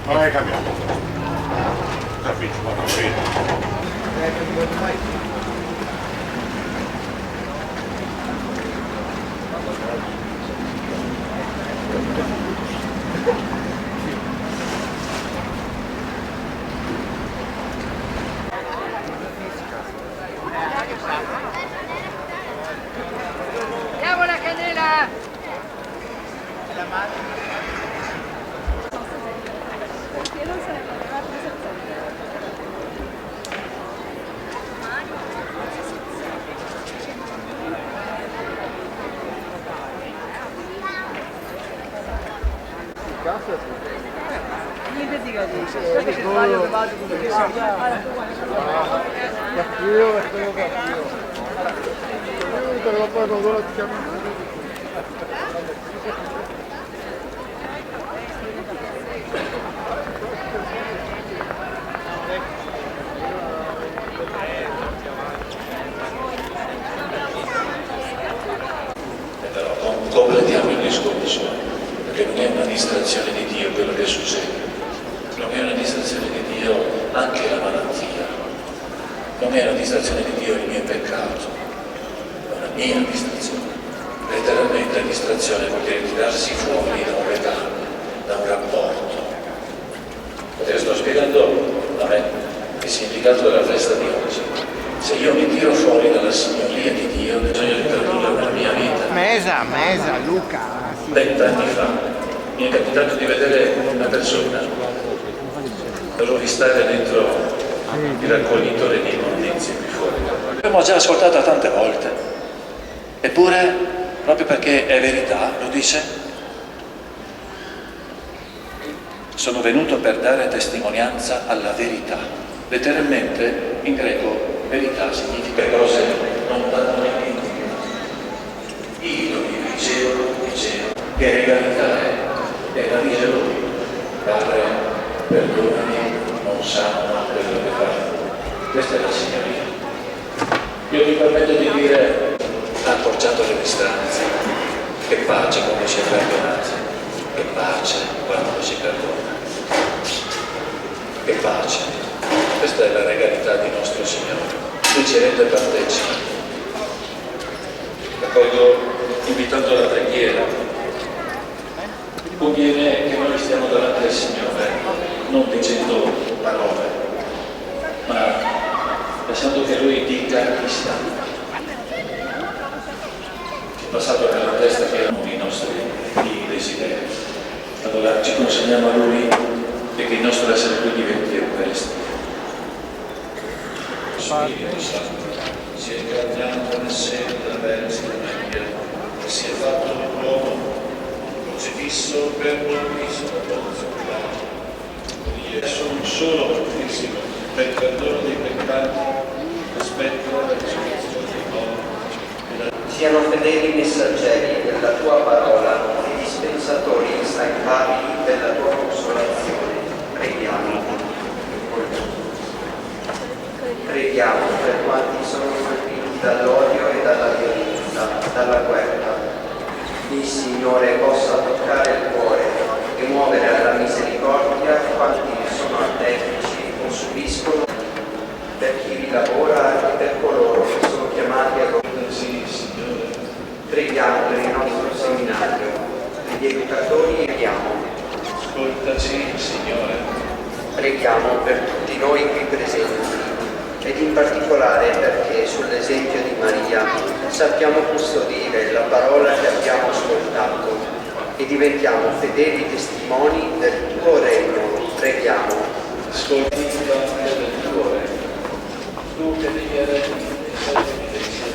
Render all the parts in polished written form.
Non hai cambiato. Capito, ma non vedo. Andiamo la cannella! Niente di capisce, perché se sbaglio che vado con questo. Cappio, è quello cappio. Però poi non lo chiamo. Però non completiamo il discorso, perché non è una distrazione di Dio quello che succede, non è una distrazione di Dio anche la malattia, non è una distrazione di Dio il mio peccato, è una mia distrazione. Letteralmente la distrazione vuol dire tirarsi fuori da un legame, da un rapporto. Perché sto spiegando a me il significato della festa di oggi. Se io mi tiro fuori dalla signoria di Dio, ho bisogno di tradurlo nella mia vita. Mesa, Luca. 20 anni fa mi è capitato di vedere una persona, dovevo stare dentro il raccoglitore di immondizie qui fuori. L'abbiamo già ascoltata tante volte, eppure, proprio perché è verità, lo dice, sono venuto per dare testimonianza alla verità. Letteralmente, in greco, verità significa cose non tanto identiche. Io vi dicevo che regalità è la dice lui, Padre, perdonami, non sanno quello che fanno. Questa è la signoria. Io mi permetto di dire, ha accorciato le distanze, che pace quando si è perdonati, che pace quando si perdona, che pace. Questa è la regalità di nostro Signore. Lui ci rende partecipi. Raccolgo invitando alla preghiera. Conviene che noi stiamo davanti al Signore, non dicendo parole, ma lasciando che Lui dica chi sta. Il passato nella testa che erano i nostri desideri. Allora ci consegniamo a Lui e che il nostro essere qui diventi Eucaristia. Spirito Santo, si è incarnato nel seno della Vergine Maria e si è fatto l'uomo, crocifisso per noi sulla Ponzio Pilato. Io sono solo battesimo per il perdono dei peccati, aspetto la risurrezione dei morti. Siano fedeli messaggeri della tua parola e dispensatori instancabili della tua consolazione. Preghiamo. Preghiamo per quanti sono colpiti dall'odio e dalla violenza, dalla guerra. Il Signore possa toccare il cuore e muovere alla misericordia quanti sono artefici o subiscono, per chi vi lavora e per coloro che sono chiamati a Sì, Signore. Preghiamo per il nostro seminario, per gli educatori e preghiamo. Ascoltaci, Signore. Preghiamo per tutti noi qui presenti ed in particolare perché sull'esempio di Maria sappiamo custodire la parola che abbiamo ascoltato e diventiamo fedeli testimoni del tuo regno. Preghiamo. Ascolti il Vangelo del tuo regno. Tu che devi eredi e salvi dei cieli.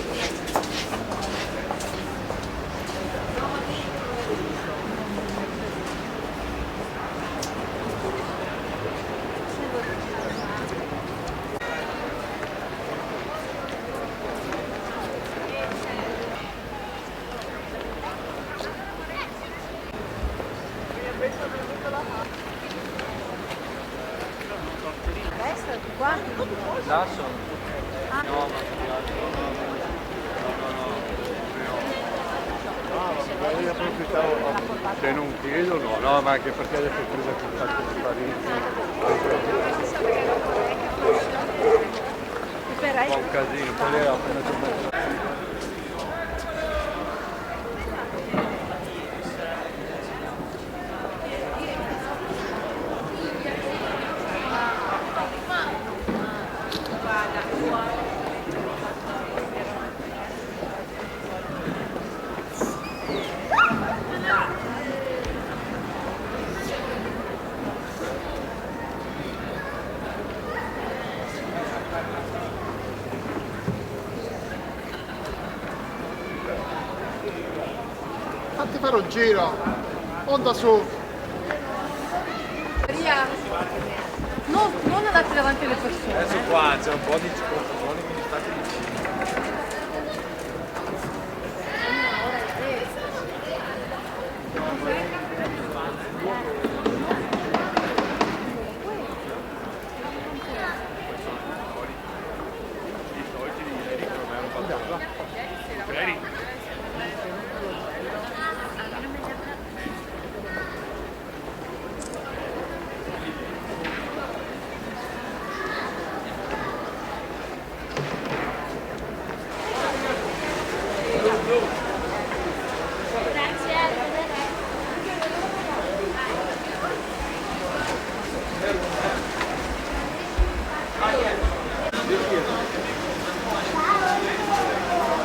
Lasso? No, ma no. Magari approfittavo, se non chiedono, no, ma anche perché adesso ho preso il contatto di Parigi. Un po' un casino, poi lei ha appena tornato. Fatti fare un giro, onda su. Non andate davanti alle persone. Adesso qua c'è un po' di confusione con gli stati di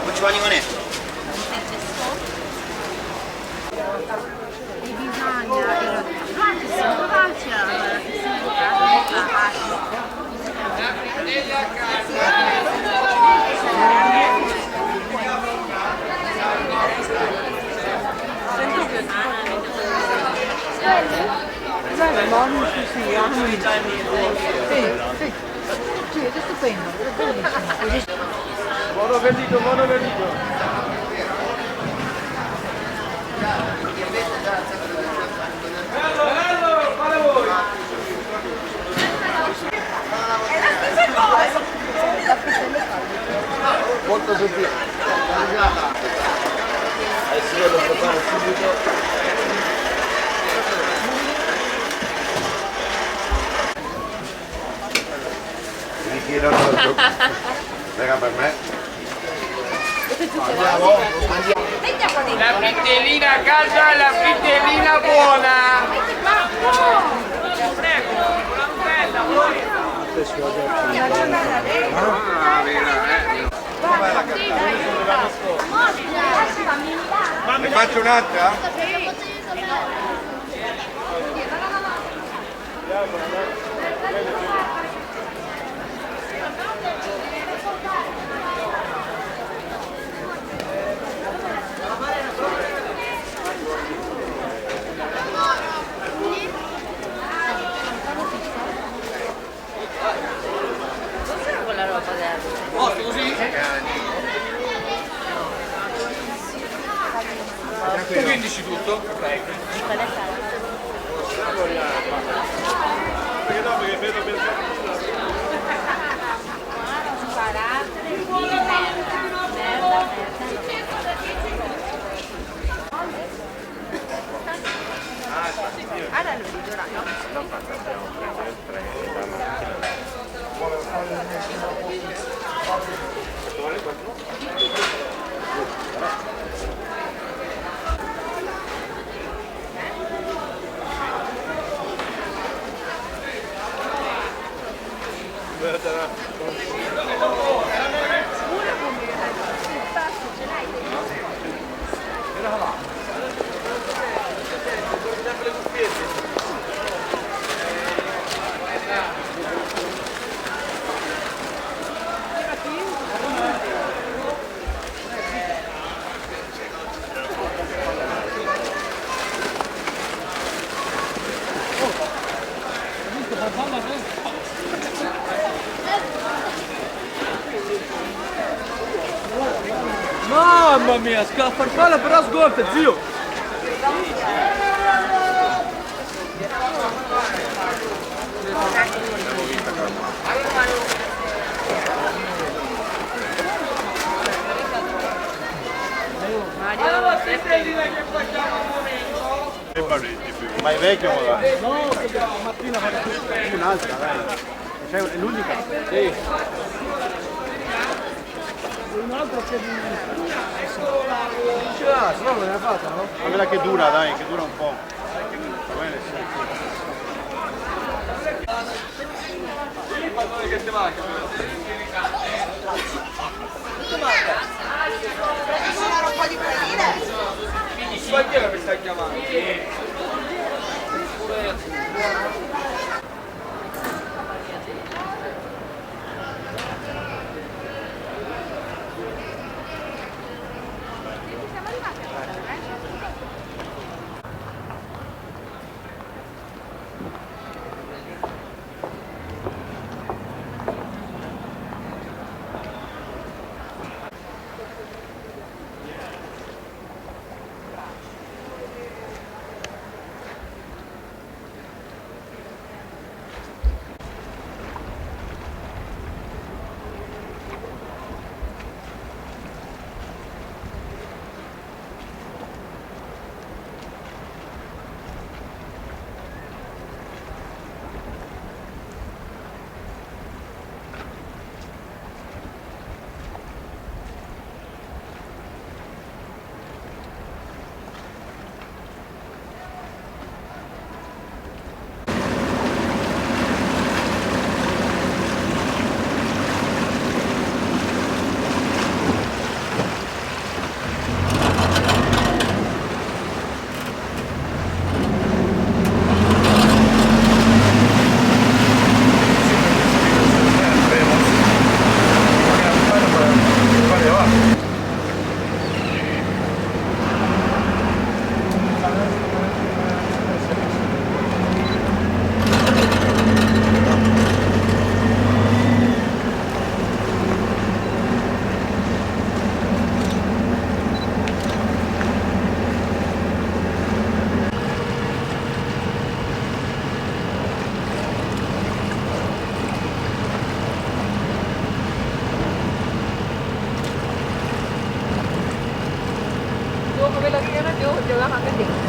Which one you want in? Sì, è stupendo, è bellissimo. Buono verdito, buono verdito. Molto sottile. Adesso io lo preparo subito. Mi chiedono venga per me. Andiamo. La frittellina a casa e la frittellina buona. Prego, una bella, Ne faccio un'altra? Tu vindici tutto? Ok. Perché no, perché vedo per Mamma mia, farfalla però sgorta, zio! Mario, Ma è vecchio magari? No, Martina fa un'altra, dai. Cioè, è l'unica? Sì. Un altro che di... Ce l'ha, se no non l'aveva fatta, no? Quella che dura, dai, che dura un po'. Va bene, sì. Che ti manca? Sono un po' di praline. Sbagliare mi stai chiamando. Come la schiena giù, giocava anche dentro.